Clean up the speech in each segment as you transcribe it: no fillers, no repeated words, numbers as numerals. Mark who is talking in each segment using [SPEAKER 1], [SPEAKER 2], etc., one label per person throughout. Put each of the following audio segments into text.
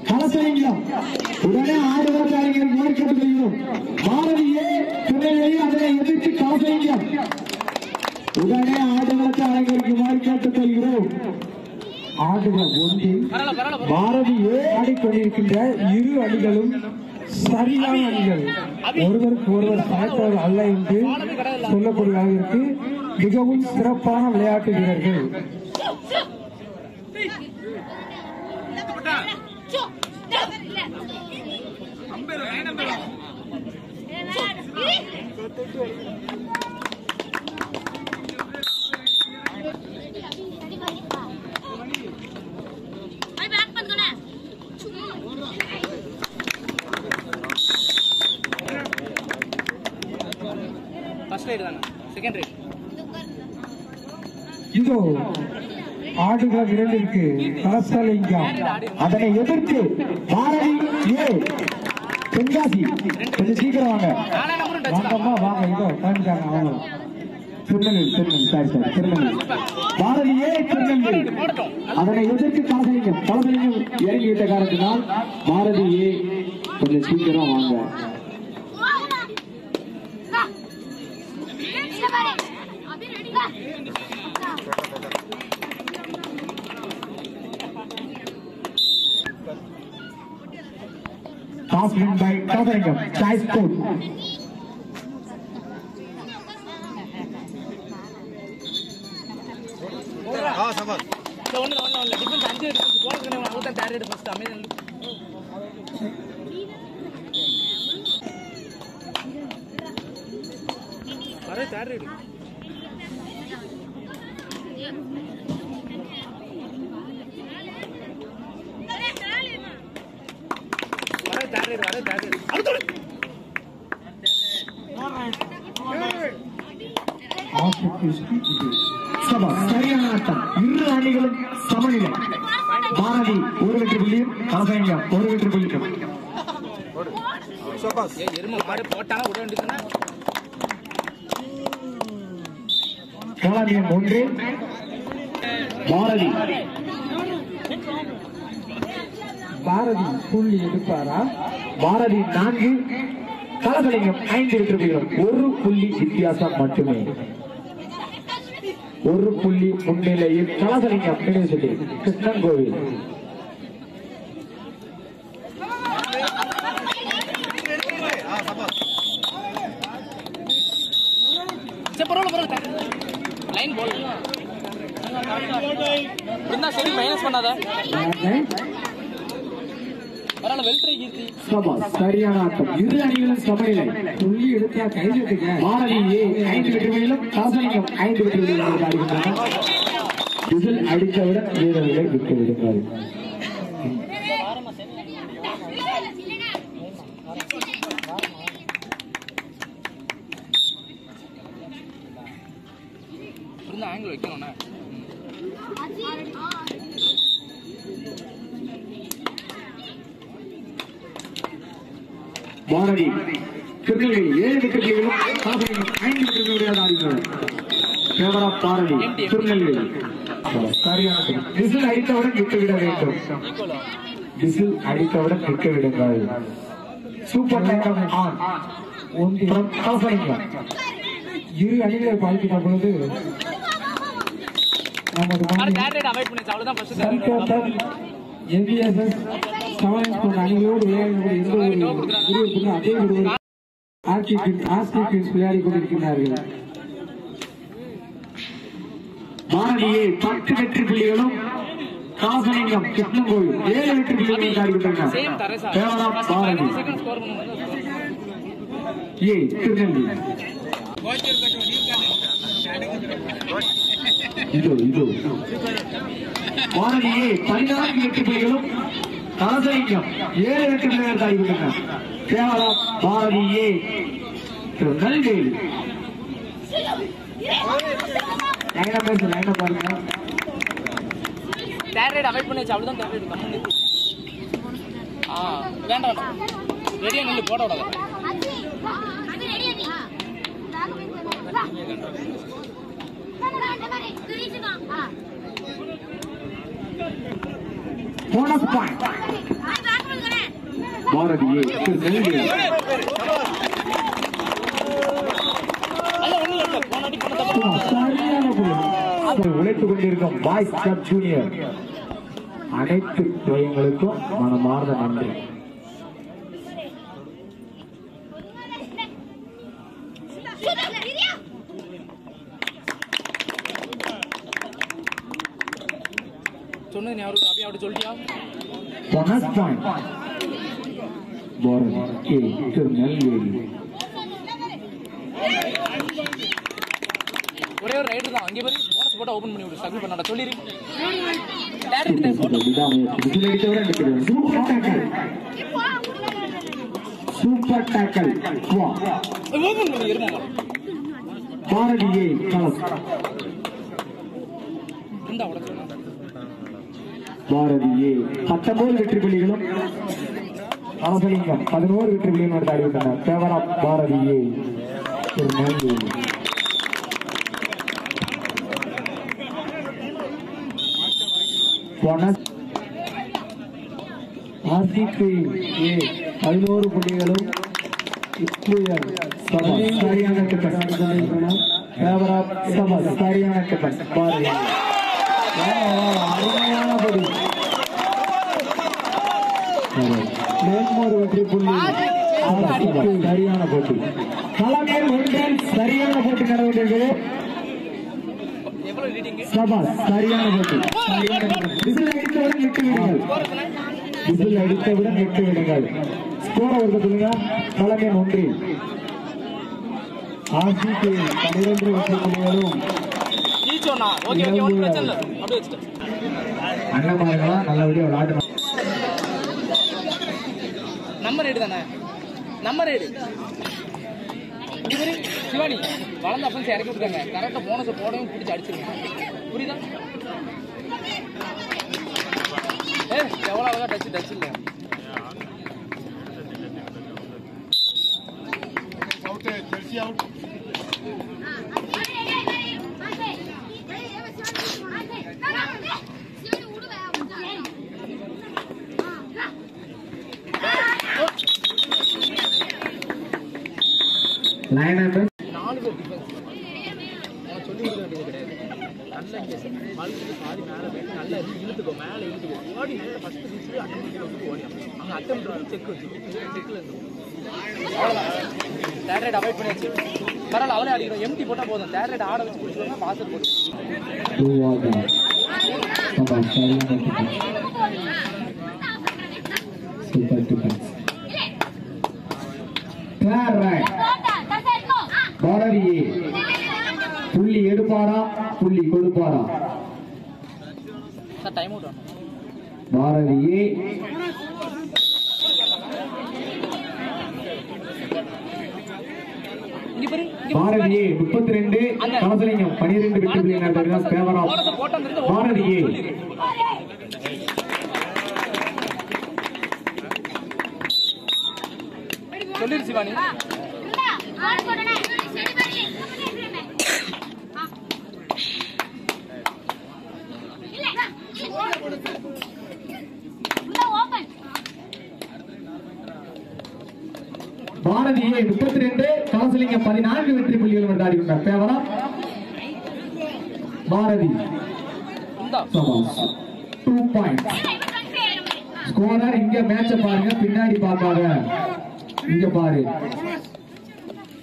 [SPEAKER 1] கலசலிங்கம் உடனே ஆடுகளத்தாரிகள் மாறிக்கொண்டிருக்கிறோம். பாரதியே திருநெல்வேலி அதனை எதிர்த்து கலசலிங்கம் உடனே ஆடுகளத்தாரிகளுக்கு மாறிக்காட்டுக் கொள்கிறோம். ஆடுகள் ஒன்றில் பாரதியே ஆடிக்கொண்டிருக்கின்ற இரு அணிகளும் சரியான அணிகள், ஒருவருக்கு ஒருவர் சாய்ப்பவர் அல்ல என்று சொல்லக்கூடிய அளவிற்கு மிகவும் சிறப்பான விளையாட்டு வீரர்கள். இதோ ஆடுகளம் இரண்டிற்கு கலசலிங்கம் அதனை எதிர்த்து பாரதி ஏ தென்காசி. கொஞ்சம் சீக்கிரம் வாங்க வாங்கம்மா வாங்க. இதோ காமிச்சாங்க அவங்க திருநெல்வேலி பாரதியே திருநெல்வேலி அதனை எதிர்த்து கலசலிங்கம். கலசலிங்கம் இறங்கிவிட்ட காரணத்தினால் பாரதியே கொஞ்சம் சீக்கிரம் வாங்க. Pass win by Kalasalingam. Choice code.
[SPEAKER 2] Sabar. Only. Difference 5 difference. Goal करने वाला होता है direct first हमें. अरे direct. சரியான ஆட்டம். இரு அணிகளும் சமநிலை. பாரதி ஒரு வெற்றி புள்ளியும் கலசலிங்கம் ஒரு வெற்றி புள்ளியும். களம் 1 பாரதி. பாரதி புள்ளி எடுப்பாரா? பாரதி 4 கலசலிங்கம் 5 வெற்றி புள்ளிகள். ஒரு புள்ளி வித்தியாசம் மட்டுமே. ஒரு புள்ளி முன்னிலையில் கலசலிங்கம் யூனிவர்சிட்டி கிருஷ்ணன் கோவில். சரியான ஆட்டம். இரு அணிகளும் சமநிலை. புள்ளி எடுத்தா கைதுக்கு பாரதியே 5 வெற்றிகளிலும் கலசலிங்கம் 5 வெற்றிகளிலும் ஆடுகின்றனர். விசில் அடித்தவுடன் வீரர்களை விட்டு விடுங்கள். பாரதி திருநெல்வேலி 7 வெற்றிகளிலும் கலசலிங்கம் 5 வெற்றிகளிலும் ஆடுகின்றனர். பாரதி திருநெல்வேலி. சரியான விசில் அடித்தவுடன் விட்டுவிட வேண்டும். விசில் அடித்தவுடன் விட்டு விடுங்கள். Super time on. கலசலிங்கம் இரு அணிகளை பார்க்கின்ற பொழுது அணிகளோடு விளையாடி கொண்டிருக்கிறார்கள். பாரதியே 10 வெற்றி புள்ளிகளும் கலசலிங்கம் கிருஷ்ணன் கோவில் 7 வெற்றி புள்ளிகளும் ஆடுகின்றனர். பாரதி ஏ திருநெல்வேலி. பாரதியே 14 வெற்றி புள்ளிகளும் கலசலிங்கம் 7 வெற்றி புள்ளிகள் ஆடுகின்றனர். கேவலம் பாரதியே திருநெல்வேலி. லைனா பாருங்க. டேரேட் அவாய்ட் பண்ணிச்சு அவ்வளவுதான். டேரேட் கம்மி வேண்டாம் ரெடியா நில்லு போட விடாத. அது ரெடியா நீ போனஸ் பாயிண்ட் பாரதியே உழைத்துக் கொண்டிருக்கும் பாய்ஸ் கிளப் ஜூனியர் அனைத்து துறையங்களுக்கும் மனமார்ந்த நன்றி. Bonus point Bharathi Tirunelveli.
[SPEAKER 3] ஒரே ஒரு ரைடர் தான் அங்கே போய் போனஸ் போட்டு ஓபன் பண்ணி விடு சர்க்கிள் பண்ணாட சொல்லிரு
[SPEAKER 2] சூப்பர் டாக்கல்
[SPEAKER 3] ஓபன் பண்ணி இருமா
[SPEAKER 2] பாரதியை கலஸ்
[SPEAKER 3] இந்த உடச்சு
[SPEAKER 2] பாரதியே 19 வெற்றி புள்ளிகளும் அவசலிங்கம் 11 வெற்றி புள்ளிகளும் ஆடிவிட்டனர். கேவரா பாரதியே திருநெல்வேலி. ஆர்சிபி 11 புள்ளிகளும் சரியான சரியான பாரதி அருமையான படி மேல்மோர் வெற்றி புள்ளி சரியான போட்டி களமேல் ஒன்றில் சரியான போட்டி நடவடிக்கிறது. சபாஸ் சரியான போட்டி விசில் அடித்தவுடன் விட்டு விடுங்கள். விசில் அடித்தவுடன் விட்டு விடுங்கள். ஸ்கோர் ஒரு சொல்லுங்க. களமேல் ஒன்றில் ஆர்சிபி 12 வெற்றி புள்ளிகளும் அண்ணமார்களா நல்லபடியா விளையாட்டு.
[SPEAKER 3] நம்ம ரேடு தானே நம்ம ரேடு சிவானி வளர்ந்த அப்பன்ஸ் இறக்கி விட்டுருக்காங்க. கரெக்டா போனஸை போடவும் பிடிச்சி அடிச்சிருங்க. புரியுதா? எவ்வளோ அழகா டச் இல்லை.
[SPEAKER 2] லைன் அப்
[SPEAKER 3] 4 பேர் டிஃபென்ஸ் சொல்லி கொடுக்க வேண்டியது கிடையாது. நல்ல மல்லுக்கு பாதி மேலே போயிட்டு நல்லா இழுத்துக்கோ மேலே இழுத்துக்கோ ஓடி நேரம் ஃபர்ஸ்ட் ரீச்சில் அட்டம் வந்து ஓடி அங்கே அட்டம் செக் வச்சு செக்கில் இருந்து அவ்வளோதான். தேர்ட் ரைட் அவாய்ட் பண்ணியாச்சு. பரவாயில்ல அவளே அடிக்கிறோம். எம்டி போட்டால் போதும். தேர்ட் ரைட் ஆட வச்சு பிடிச்சோம்னா பாசல் போட்டு
[SPEAKER 2] பாரதியே புள்ளி எடுப்பாரா புள்ளி கொடுப்பாரா?
[SPEAKER 3] டைம் அவுட் ஆகும்.
[SPEAKER 2] பாரதியே பாரதியே 32 கலசலிங்கம் 12 வெற்றி புள்ளிகள் பேவரா பாரதியே
[SPEAKER 3] சொல்லிரு சிவானி.
[SPEAKER 2] பாரதியே 32 கலசலிங்கம் 14 வெற்றி புள்ளிகள் கொண்டாடி கொண்டார். பேவரா பாரதி 2 பாயிண்ட். ஸ்கோரர் இங்க மேட்ச பாருங்க, பின்னாடி பார்க்காத. இங்க பாரு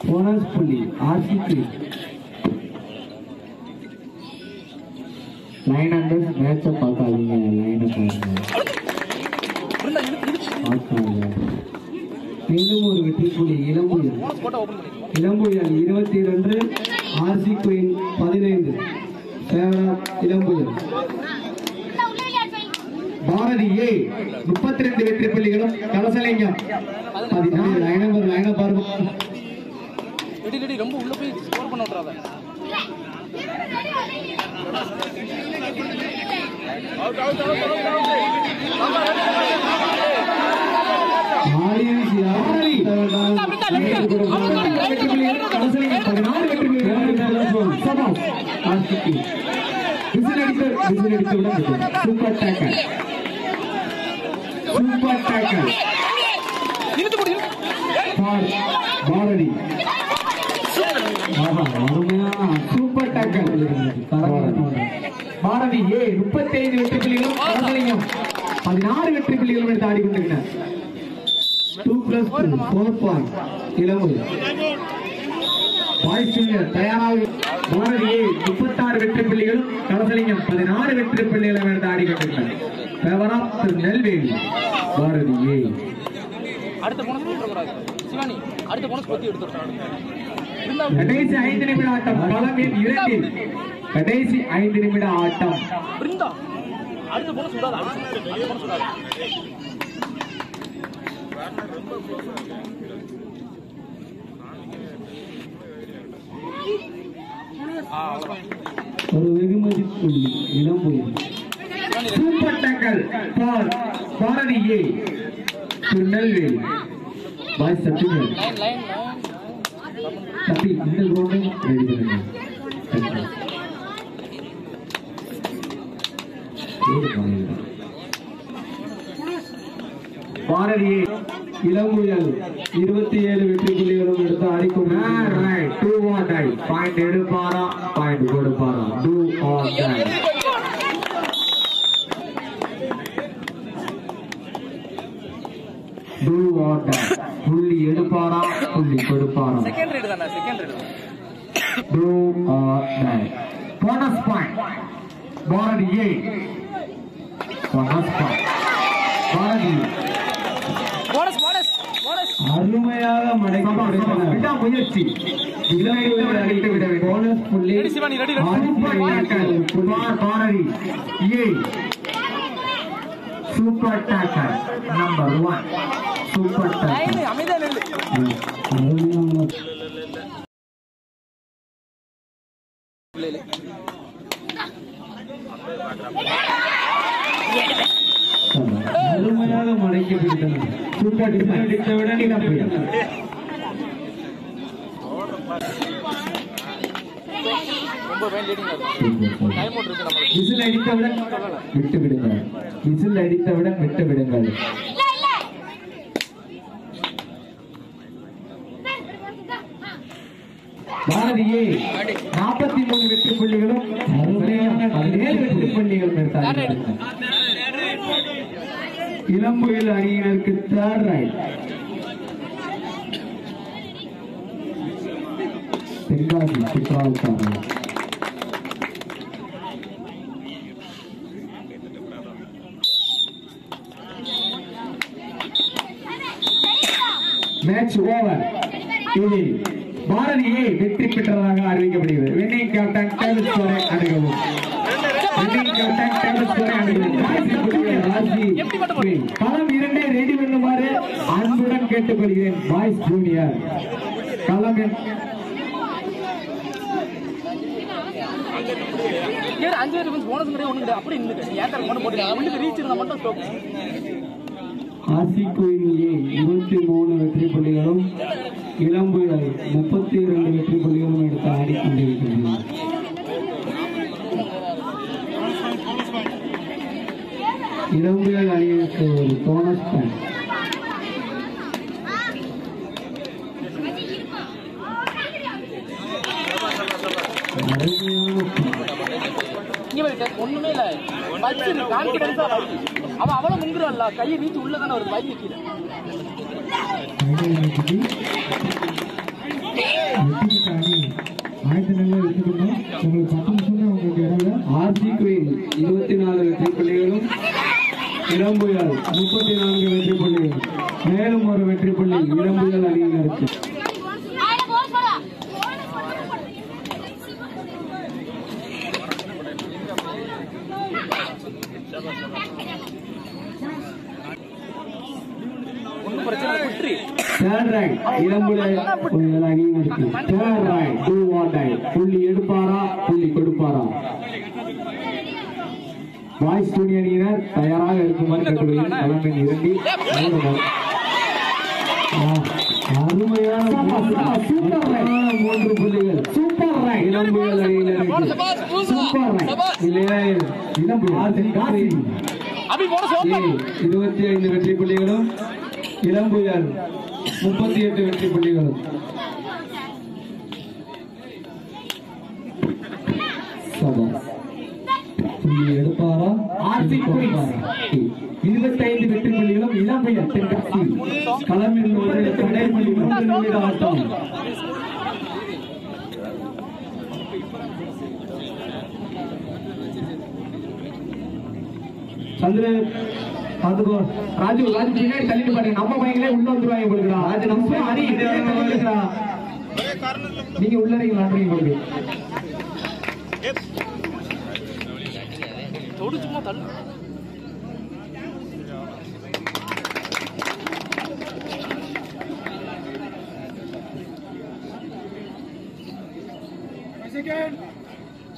[SPEAKER 2] போனஸ் புள்ளி ஆர்சிபி. லைன் அண்டர் மேட்ச பார்க்காதீங்க, லைனை பாருங்க. மேலும் ஒரு வெற்றி புள்ளி இளம்புயல் 22 ஆர்சிபி 15 இளம்புயல். பாரதியே 32 வெற்றி புள்ளிகளும் கலசலிங்கம் 14. லைனை பாருங்க.
[SPEAKER 3] ரொம்ப உள்ள போய் ஸ்கோர் பண்ண விட்டுறாத. Super tackle
[SPEAKER 2] super tackle Bharathi. Super tackle Bharathi A 35 வெற்றி புள்ளிகளும் கலசலிங்கம் 16 வெற்றி புள்ளிகளும் எடுத்து ஆடிக்கொண்டிருக்கிறார். 2+2 4 பாயிண்ட் இளமுறை தயாராக பாரதியை 36 வெற்றி புள்ளிகளும் கலசலிங்கம் 16 வெற்றி புள்ளிகளும் எடுத்து ஆடிக்கொண்டிருக்கிறார். நெல்வேலி பாரதியே
[SPEAKER 3] அடுத்த போனஸ் போட்டுறக்கூடாது சிவானி, அடுத்த போனஸ் பத்தி எடுத்துட்டாங்க.
[SPEAKER 2] கடைசி 5 நிமிட ஆட்டம் களம் எண் 2. கடைசி 5 நிமிட ஆட்டம்.
[SPEAKER 3] பிருந்தா அடுத்த போனஸ் விடாத, அடுத்த போனஸ் விடாத.
[SPEAKER 2] ஒரு வெகுமதி புள்ளி Ilampuli. Super tackle for Bharathi A Tirunelveli. Boys சப்டினர் தப்பி இந்த கிரவுண்டை ரெடி பண்ணுங்க. பாரதியே இளங்குயல் 27 வெற்றி புள்ளிகளும் எடுத்து ஆடிக்கொண்டார். 2 or die பாயிண்ட் எடுப்பாரா பாயிண்ட் கொடுப்பாரா? 2 or die. புள்ளி எடுப்பாரா புள்ளி கொடுப்பாரா?
[SPEAKER 3] செகண்ட் ரேட் தானே, second raid.
[SPEAKER 2] 2 or die. Bonus point Bharathi A. Bonus point Bharathi.
[SPEAKER 3] Bonus bonus bonus
[SPEAKER 2] அருமையாக மடக்கி முயற்சி போனஸ் புள்ளி Bharathi A. Super tackle number 1. Super tackle
[SPEAKER 3] அமைதியா நில்லு.
[SPEAKER 2] அருமையாக மடக்கி பிடித்தனர். சூப்பர் டிஃபென்ஸ் அடித்தவுடன் இழப்பு.
[SPEAKER 3] ரொம்ப வேண்டியடிங்க டைம் அவுட் இருக்கு நமக்கு.
[SPEAKER 2] விசில் அடித்தவுடன் விட்டு விடுங்கள். விசில் அடித்தவுடன் விட்டு விடுங்கள். பாரதியே 43 வெற்றி புள்ளிகளும் 17 வெற்றி புள்ளிகளும் எடுத்தார்கள். இளம்புயல் அணியினருக்கு தேர்ட் ரைட். தென்காசி சித்ராவுக்கான மேட்ச் ஓவர். இதில் பாரதியை வெற்றி பெற்றதாக அறிவிக்கப்படுகிறது. வின்னிங் கேப்டன் டேவிஸ் கோரை அணுகவும். வின்னிங் கேப்டன் டேவிஸ் கோரை அணுகவும். களம் 2 ரெடி பண்ணுமாறு அன்புடன் கேட்டுக்கொள்கிறேன். பாய்ஸ் ஜூனியர் களம்
[SPEAKER 3] ஏன் 5 டிஃபென்ஸ் போனஸ் முறை ஒண்ணு கிடையாது. அப்படி நின்னுங்க. நீ ஏன் தர போட்டு உள்ளுக்கு ரீச் இருந்தா மட்டும் ஸ்டாப்.
[SPEAKER 2] ஆர்சி கோயிலே 23 வெற்றி புள்ளிகளும் இளம்புயல் 32 வெற்றி புள்ளிகளும் எடுத்து ஆடிக்கொண்டிருக்கிறது. இளம்புயல் அணியிற்கு ஒரு போனஸ் பாயிண்ட்.
[SPEAKER 3] ஒண்ணுமே இல்ல. கான்பிடன்ஸா அவன் அவ்வளவு முங்குறான்ல, கையை ரீச் உள்ளதானே ஒரு பைக் கீழே.
[SPEAKER 2] ஆர்சி குயின் 24 வெற்றி புள்ளிகளும் இளம்புயல் 34 வெற்றி புள்ளிகள். மேலும் ஒரு வெற்றி புள்ளி இளம்புயல் அணியினருக்கு.
[SPEAKER 3] ஒன்னும் பிரச்சனை குற்றி
[SPEAKER 2] தேர்ட் ரைட் இளம்புயல் அணியினருக்கு. Third raid 2 or die. புள்ளி எடுப்பாரா புள்ளி கொடுப்பாரா? பாய்ஸ் ஜூனியர் அணியினர் தயாராக இருக்குமாறு கேட்டுக்கொள்கிறேன். களம் எண் 2. அருமையான 3 புள்ளிகள். சூப்பர் ரைட் இளம்புயல் அணியினருக்கு. சூப்பர் ரைட் இல்லையா? இளம்புயல்
[SPEAKER 3] அபி போன சோப்பர்
[SPEAKER 1] 25 வெற்றி புள்ளிகளும் இளம்புயல் 38 வெற்றி புள்ளிகளும். எடுப்பாரா? 25 வெற்றி புள்ளிகளும் இளம்புயல் தென்காசி. களமில் ஒரு கடைமொழி 3 நிமிட ஆட்டம். சந்திர பாத்துக்கோ ராஜு பின்னாடி தள்ளிட்டு பாருங்க. நம்ம பையங்களே உள்ள வந்துருவாங்க உங்களுக்கு. ராஜு நம்ம அணி நீங்க உள்ளறீங்களா உங்களுக்கு
[SPEAKER 3] தொடு சும்மா தள்ளு.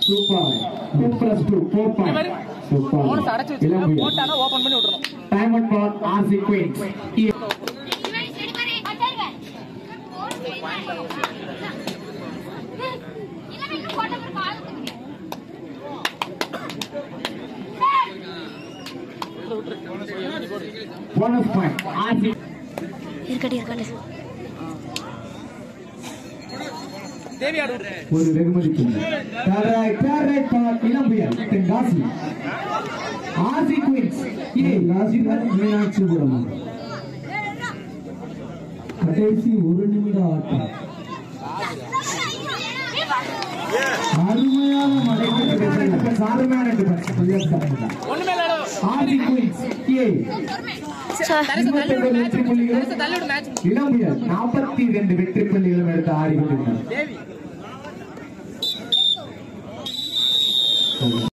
[SPEAKER 1] Super 2+2 4 point. சூப்பர்
[SPEAKER 3] போனஸ் அடைச்சு வச்சிருங்க. போட்டானா ஓபன் பண்ணி விட்டுறணும்.
[SPEAKER 1] Time out for RC Queens. Bonus point RC
[SPEAKER 4] இருக்கடி
[SPEAKER 3] தேவி ஆடு
[SPEAKER 1] ஒரு வெகுமதிக்கு இளம்புயல் தென்காசி. RC Queens Meenakshipuram. கடைசி 1 நிமிட ஆட்டம். அருமையான மழை. சாதாரண
[SPEAKER 3] ஒண்ணுமே இல்ல.
[SPEAKER 1] ஆர்சி குயின்ஸ் இளம்புயல் 42 வெற்றி புள்ளிகளும் எடுத்து ஆடிக்கொண்டிருக்கிறார்.